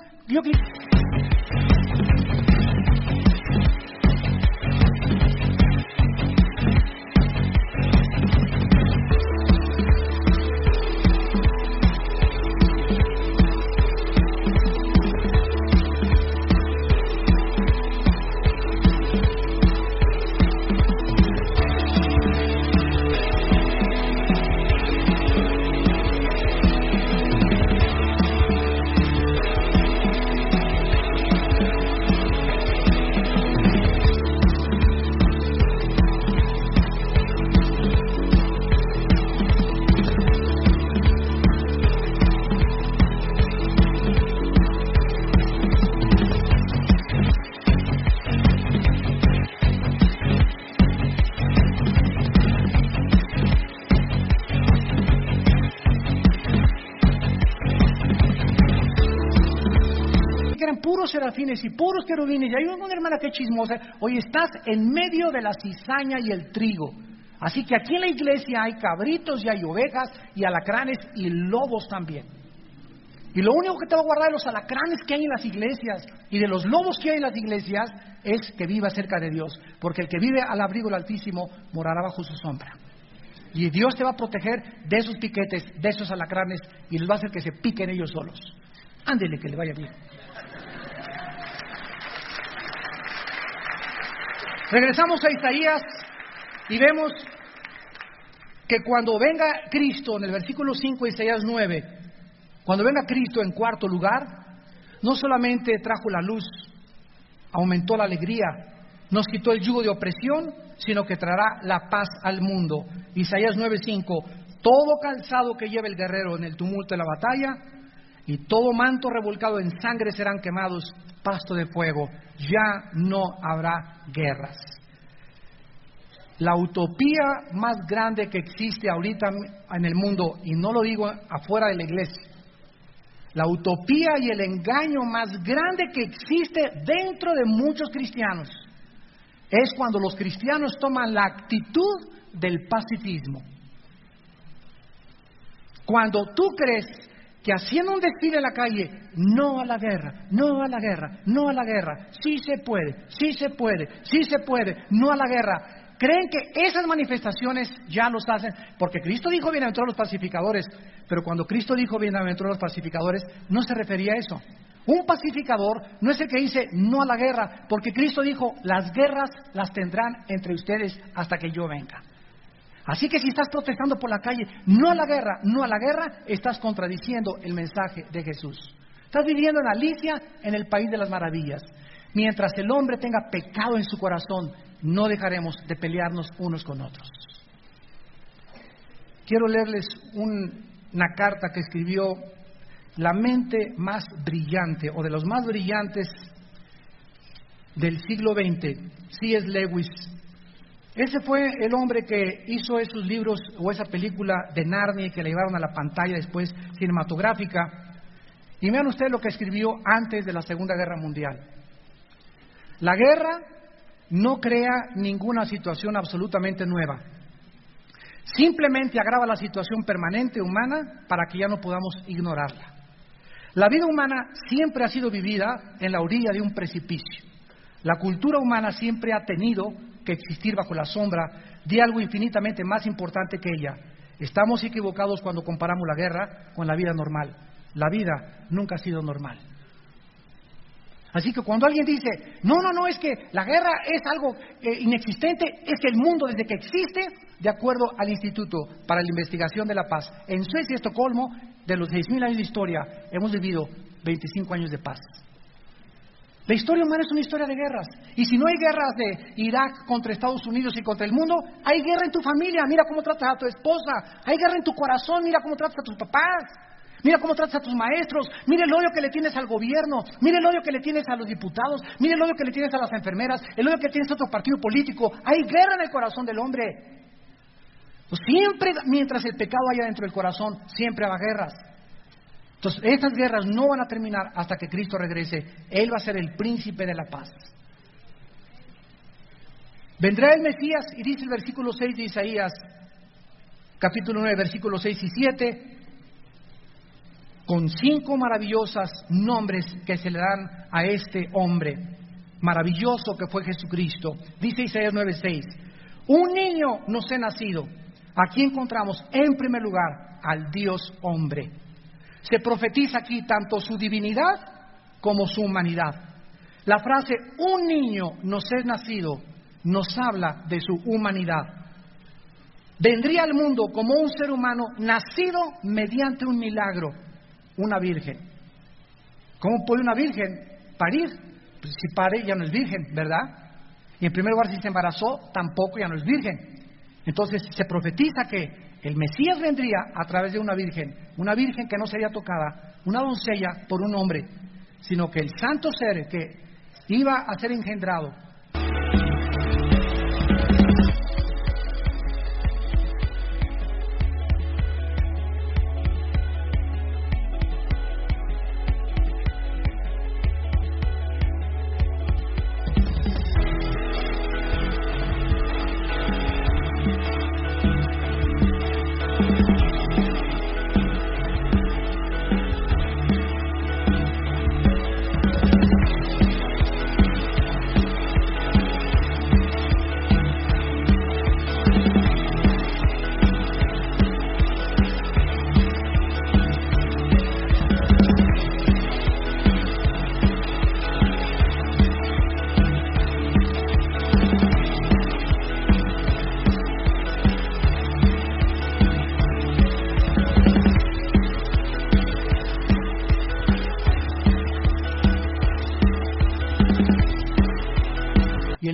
puros serafines y puros querubines. Y hay una hermana que es chismosa. Hoy estás en medio de la cizaña y el trigo. Así que aquí en la iglesia hay cabritos y hay ovejas y alacranes y lobos también. Y lo único que te va a guardar de los alacranes que hay en las iglesias y de los lobos que hay en las iglesias es que viva cerca de Dios. Porque el que vive al abrigo del Altísimo morará bajo su sombra. Y Dios te va a proteger de esos piquetes, de esos alacranes, y les va a hacer que se piquen ellos solos. Ándele, que le vaya bien. Regresamos a Isaías y vemos que cuando venga Cristo, en el versículo 5 de Isaías 9, cuando venga Cristo en cuarto lugar, no solamente trajo la luz, aumentó la alegría, nos quitó el yugo de opresión, sino que traerá la paz al mundo. Isaías 9:5, todo calzado que lleve el guerrero en el tumulto de la batalla y todo manto revolcado en sangre serán quemados, pasto de fuego, ya no habrá guerras. La utopía más grande que existe ahorita en el mundo, y no lo digo afuera de la iglesia, la utopía y el engaño más grande que existe dentro de muchos cristianos es cuando los cristianos toman la actitud del pacifismo. Cuando tú crees que haciendo un desfile en la calle, no a la guerra, no a la guerra, no a la guerra, sí se puede, sí se puede, sí se puede, no a la guerra, creen que esas manifestaciones ya los hacen, porque Cristo dijo bienaventurados los pacificadores, pero cuando Cristo dijo bienaventurados los pacificadores, no se refería a eso. Un pacificador no es el que dice no a la guerra, porque Cristo dijo, las guerras las tendrán entre ustedes hasta que yo venga. Así que si estás protestando por la calle, no a la guerra, no a la guerra, estás contradiciendo el mensaje de Jesús. Estás viviendo en Alicia, en el país de las maravillas. Mientras el hombre tenga pecado en su corazón, no dejaremos de pelearnos unos con otros. Quiero leerles una carta que escribió la mente más brillante, o de los más brillantes del siglo XX, C.S. Lewis. Ese fue el hombre que hizo esos libros o esa película de Narnia que la llevaron a la pantalla después cinematográfica. Y vean ustedes lo que escribió antes de la Segunda Guerra Mundial. La guerra no crea ninguna situación absolutamente nueva. Simplemente agrava la situación permanente humana para que ya no podamos ignorarla. La vida humana siempre ha sido vivida en la orilla de un precipicio. La cultura humana siempre ha tenido que existir bajo la sombra de algo infinitamente más importante que ella. Estamos equivocados cuando comparamos la guerra con la vida normal. La vida nunca ha sido normal. Así que cuando alguien dice, no, es que la guerra es algo inexistente, es que el mundo desde que existe, de acuerdo al Instituto para la Investigación de la Paz, en Suecia y Estocolmo, de los 6.000 años de historia, hemos vivido 25 años de paz. La historia humana es una historia de guerras. Y si no hay guerras de Irak contra Estados Unidos y contra el mundo, hay guerra en tu familia, mira cómo tratas a tu esposa. Hay guerra en tu corazón, mira cómo tratas a tus papás. Mira cómo tratas a tus maestros, mira el odio que le tienes al gobierno, mira el odio que le tienes a los diputados, mira el odio que le tienes a las enfermeras, el odio que tienes a otro partido político. Hay guerra en el corazón del hombre. Pues siempre, mientras el pecado haya dentro del corazón, siempre habrá guerras. Entonces, estas guerras no van a terminar hasta que Cristo regrese. Él va a ser el príncipe de la paz. Vendrá el Mesías, y dice el versículo 6 de Isaías, capítulo 9, versículos 6 y 7, con 5 maravillosas nombres que se le dan a este hombre maravilloso que fue Jesucristo. Dice Isaías 9:6, un niño nos ha nacido. Aquí encontramos en primer lugar al Dios hombre. Se profetiza aquí tanto su divinidad como su humanidad. La frase un niño nos es nacido nos habla de su humanidad. Vendría al mundo como un ser humano nacido mediante un milagro, una virgen. ¿Cómo puede una virgen parir? Pues si pare ya no es virgen, ¿verdad? Y en primer lugar, si se embarazó, tampoco ya no es virgen. Entonces se profetiza que el Mesías vendría a través de una virgen que no sería tocada, una doncella por un hombre, sino que el santo ser que iba a ser engendrado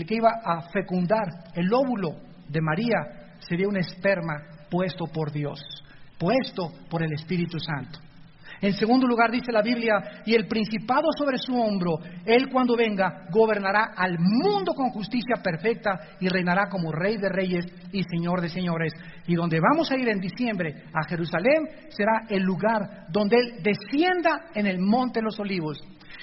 el que iba a fecundar el óvulo de María, sería un esperma puesto por Dios, puesto por el Espíritu Santo. En segundo lugar dice la Biblia, y el principado sobre su hombro, él cuando venga gobernará al mundo con justicia perfecta y reinará como Rey de reyes y Señor de señores. Y donde vamos a ir en diciembre a Jerusalén será el lugar donde él descienda en el monte de los olivos.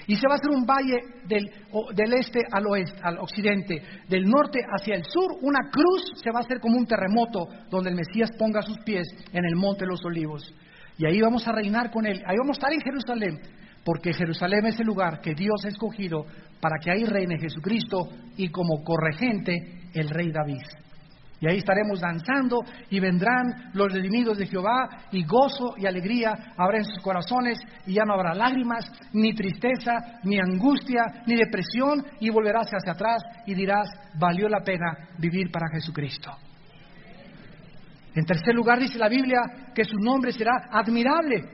Y se va a hacer un valle del este al oeste, al occidente, del norte hacia el sur. Una cruz se va a hacer como un terremoto donde el Mesías ponga sus pies en el monte de los olivos. Y ahí vamos a reinar con Él. Ahí vamos a estar en Jerusalén, porque Jerusalén es el lugar que Dios ha escogido para que ahí reine Jesucristo y como corregente el rey David. Y ahí estaremos danzando y vendrán los redimidos de Jehová y gozo y alegría habrá en sus corazones y ya no habrá lágrimas, ni tristeza, ni angustia, ni depresión y volverás hacia atrás y dirás, valió la pena vivir para Jesucristo. En tercer lugar dice la Biblia que su nombre será admirable.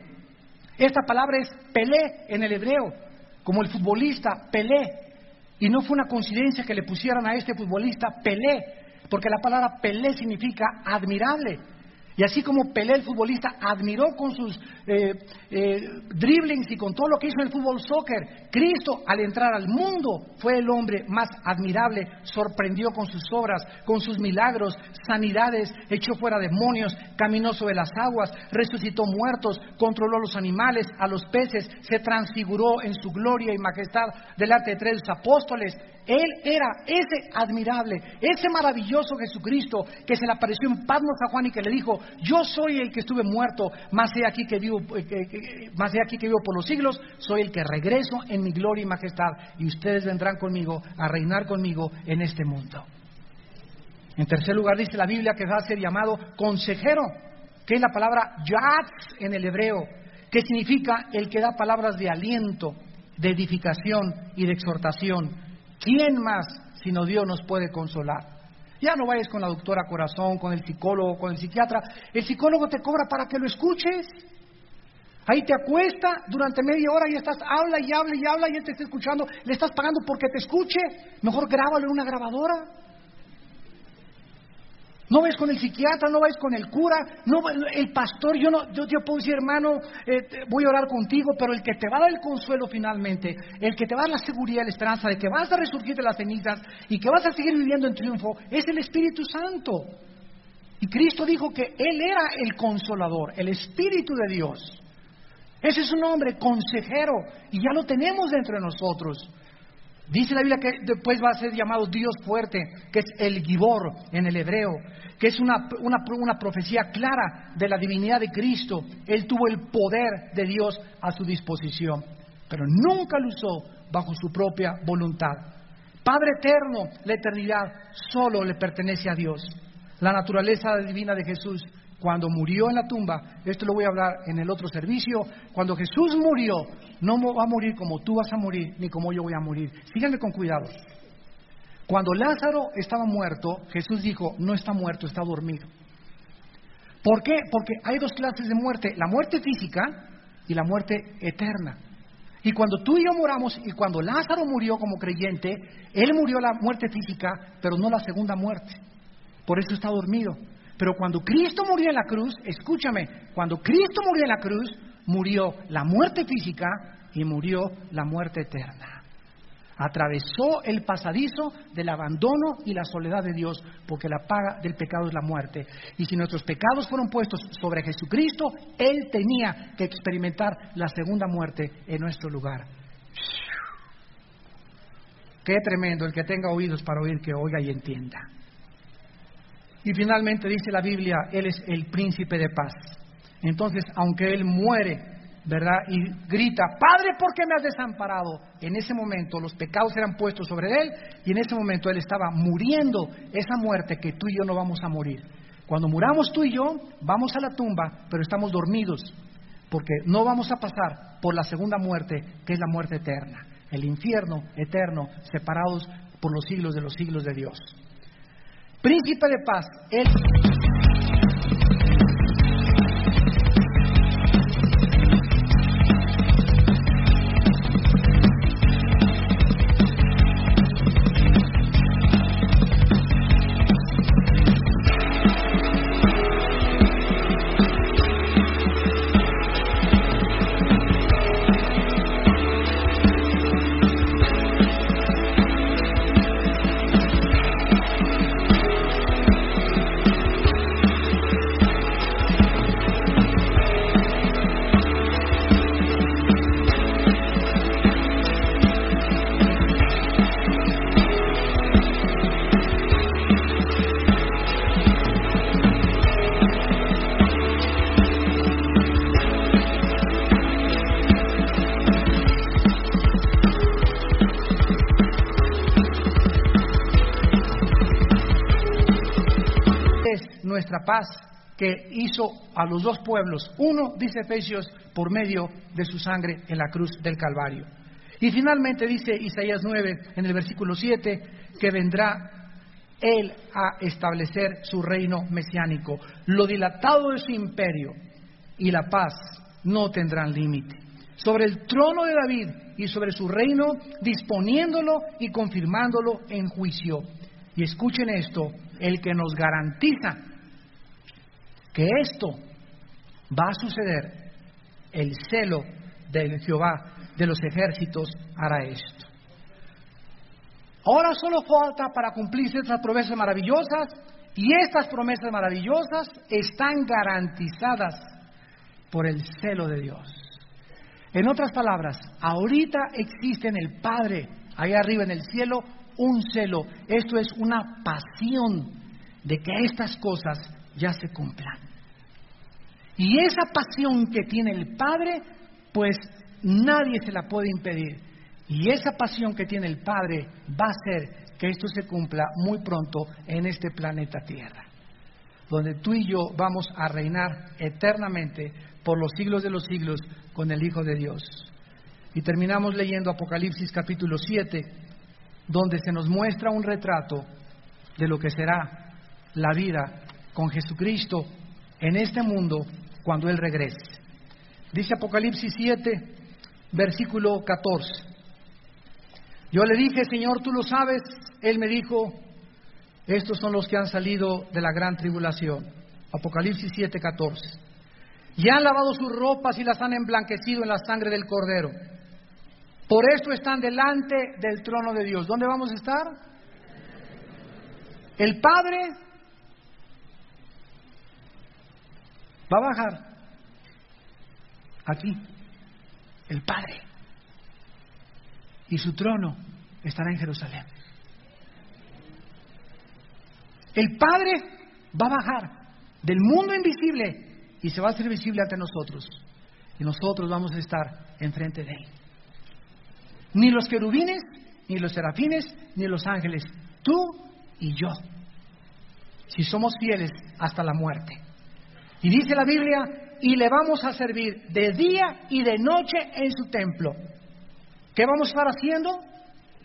Esta palabra es Pelé en el hebreo, como el futbolista Pelé. Y no fue una coincidencia que le pusieran a este futbolista Pelé, porque la palabra Pelé significa admirable. Y así como Pelé, el futbolista, admiró con sus dribblings y con todo lo que hizo en el fútbol soccer, Cristo al entrar al mundo fue el hombre más admirable, sorprendió con sus obras, con sus milagros, sanidades, echó fuera demonios, caminó sobre las aguas, resucitó muertos, controló a los animales, a los peces, se transfiguró en su gloria y majestad delante de 3 apóstoles. Él era ese admirable, ese maravilloso Jesucristo que se le apareció en Patmos a Juan y que le dijo, yo soy el que estuve muerto, mas he aquí que vivo por los siglos, soy el que regreso en mi gloria y majestad y ustedes vendrán conmigo a reinar conmigo en este mundo. En tercer lugar dice la Biblia que va a ser llamado consejero, que es la palabra yatz en el hebreo, que significa el que da palabras de aliento, de edificación y de exhortación. ¿Quién más sino Dios nos puede consolar? Ya no vayas con la doctora corazón, con el psicólogo, con el psiquiatra. El psicólogo te cobra para que lo escuches. Ahí te acuesta durante media hora y estás, habla y habla y habla y él te está escuchando. Le estás pagando porque te escuche. Mejor grábalo en una grabadora. No vayas con el psiquiatra, no vayas con el cura, no, el pastor, yo puedo decir, hermano, voy a orar contigo, pero el que te va a dar el consuelo finalmente, el que te va a dar la seguridad y la esperanza de que vas a resurgir de las cenizas y que vas a seguir viviendo en triunfo, es el Espíritu Santo. Y Cristo dijo que Él era el consolador, el Espíritu de Dios. Ese es su nombre, consejero, y ya lo tenemos dentro de nosotros. Dice la Biblia que después va a ser llamado Dios fuerte, que es el Gibor en el hebreo, que es una profecía clara de la divinidad de Cristo. Él tuvo el poder de Dios a su disposición, pero nunca lo usó bajo su propia voluntad. Padre eterno, la eternidad solo le pertenece a Dios. La naturaleza divina de Jesús, cuando murió en la tumba, esto lo voy a hablar en el otro servicio, cuando Jesús murió, no va a morir como tú vas a morir, ni como yo voy a morir. Síganme con cuidado. Cuando Lázaro estaba muerto, Jesús dijo, no está muerto, está dormido. ¿Por qué? Porque hay 2 clases de muerte, la muerte física y la muerte eterna. Y cuando tú y yo moramos, y cuando Lázaro murió como creyente, él murió la muerte física, pero no la segunda muerte. Por eso está dormido. Pero cuando Cristo murió en la cruz, escúchame, cuando Cristo murió en la cruz, murió la muerte física y murió la muerte eterna. Atravesó el pasadizo del abandono y la soledad de Dios, porque la paga del pecado es la muerte. Y si nuestros pecados fueron puestos sobre Jesucristo, Él tenía que experimentar la segunda muerte en nuestro lugar. Qué tremendo, el que tenga oídos para oír, que oiga y entienda. Y finalmente dice la Biblia, Él es el príncipe de paz. Entonces, aunque Él muere, ¿verdad? Y grita, Padre, ¿por qué me has desamparado? En ese momento los pecados eran puestos sobre Él y en ese momento Él estaba muriendo esa muerte que tú y yo no vamos a morir. Cuando muramos tú y yo, vamos a la tumba, pero estamos dormidos, porque no vamos a pasar por la segunda muerte, que es la muerte eterna, el infierno eterno, separados por los siglos de Dios. Príncipe de paz, Él... nuestra paz que hizo a los dos pueblos. Uno, dice Efesios, por medio de su sangre en la cruz del Calvario. Y finalmente dice Isaías 9, en el versículo 7, que vendrá Él a establecer su reino mesiánico. Lo dilatado de su imperio y la paz no tendrán límite. Sobre el trono de David y sobre su reino, disponiéndolo y confirmándolo en juicio. Y escuchen esto, el que nos garantiza que esto va a suceder, el celo de Jehová de los ejércitos hará esto. Ahora solo falta para cumplirse estas promesas maravillosas, y estas promesas maravillosas están garantizadas por el celo de Dios. En otras palabras, ahorita existe en el Padre, allá arriba en el cielo, un celo. Esto es una pasión de que estas cosas ya se cumplan. Y esa pasión que tiene el Padre, pues nadie se la puede impedir. Y esa pasión que tiene el Padre va a hacer que esto se cumpla muy pronto en este planeta Tierra, donde tú y yo vamos a reinar eternamente por los siglos de los siglos con el Hijo de Dios. Y terminamos leyendo Apocalipsis capítulo 7, donde se nos muestra un retrato de lo que será la vida con Jesucristo en este mundo cuando Él regrese. Dice Apocalipsis 7, versículo 14. Yo le dije, Señor, tú lo sabes. Él me dijo, estos son los que han salido de la gran tribulación. Apocalipsis 7, 14. Ya han lavado sus ropas y las han emblanquecido en la sangre del Cordero. Por esto están delante del trono de Dios. ¿Dónde vamos a estar? El Padre va a bajar aquí, el Padre, y su trono estará en Jerusalén. El Padre va a bajar del mundo invisible y se va a hacer visible ante nosotros, y nosotros vamos a estar enfrente de Él. Ni los querubines, ni los serafines, ni los ángeles, tú y yo, si somos fieles hasta la muerte. Y dice la Biblia, y le vamos a servir de día y de noche en su templo. ¿Qué vamos a estar haciendo?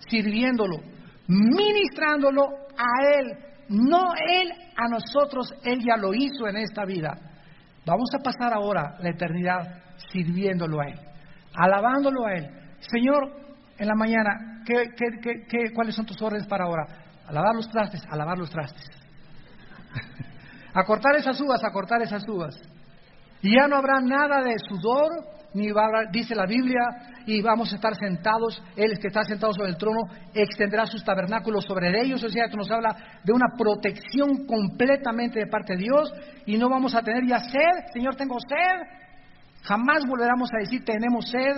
Sirviéndolo, ministrándolo a Él, no Él a nosotros. Él ya lo hizo en esta vida. Vamos a pasar ahora la eternidad sirviéndolo a Él, alabándolo a Él. Señor, en la mañana, ¿cuáles son tus órdenes para ahora? A lavar los trastes, a lavar los trastes. A cortar esas uvas, a cortar esas uvas. Y ya no habrá nada de sudor, ni va a haber, dice la Biblia, y vamos a estar sentados. Él que está sentado sobre el trono extenderá sus tabernáculos sobre ellos. O sea, esto nos habla de una protección completamente de parte de Dios, y no vamos a tener ya sed. Señor, tengo sed. Jamás volveremos a decir tenemos sed,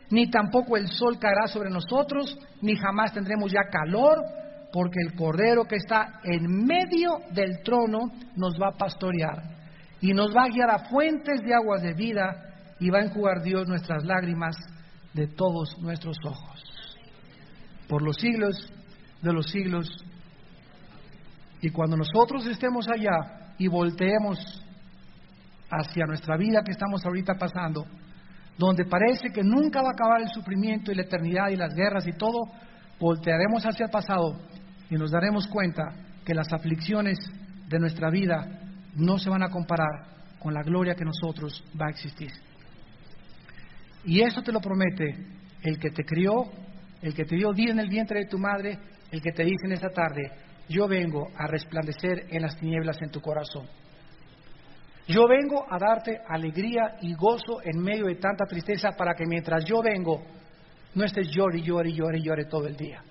ni tampoco el sol caerá sobre nosotros, ni jamás tendremos ya calor, porque el Cordero que está en medio del trono nos va a pastorear y nos va a guiar a fuentes de aguas de vida, y va a enjugar Dios nuestras lágrimas de todos nuestros ojos por los siglos de los siglos. Y cuando nosotros estemos allá y volteemos hacia nuestra vida que estamos ahorita pasando, donde parece que nunca va a acabar el sufrimiento y la eternidad y las guerras y todo, voltearemos hacia el pasado y nos daremos cuenta que las aflicciones de nuestra vida no se van a comparar con la gloria que nosotros va a existir. Y eso te lo promete el que te crió, el que te dio vida en el vientre de tu madre, el que te dice en esta tarde, yo vengo a resplandecer en las tinieblas en tu corazón. Yo vengo a darte alegría y gozo en medio de tanta tristeza, para que mientras yo vengo, no estés llore, llore, llore, llore todo el día.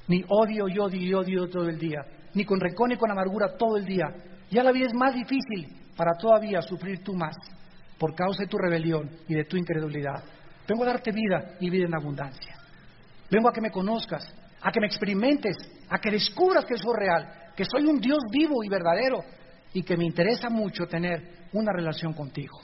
Ni odio, odio, odio todo el día. Ni con rencor ni con amargura todo el día. Ya la vida es más difícil para todavía sufrir tú más por causa de tu rebelión y de tu incredulidad. Vengo a darte vida y vida en abundancia. Vengo a que me conozcas, a que me experimentes, a que descubras que soy real, que soy un Dios vivo y verdadero, y que me interesa mucho tener una relación contigo.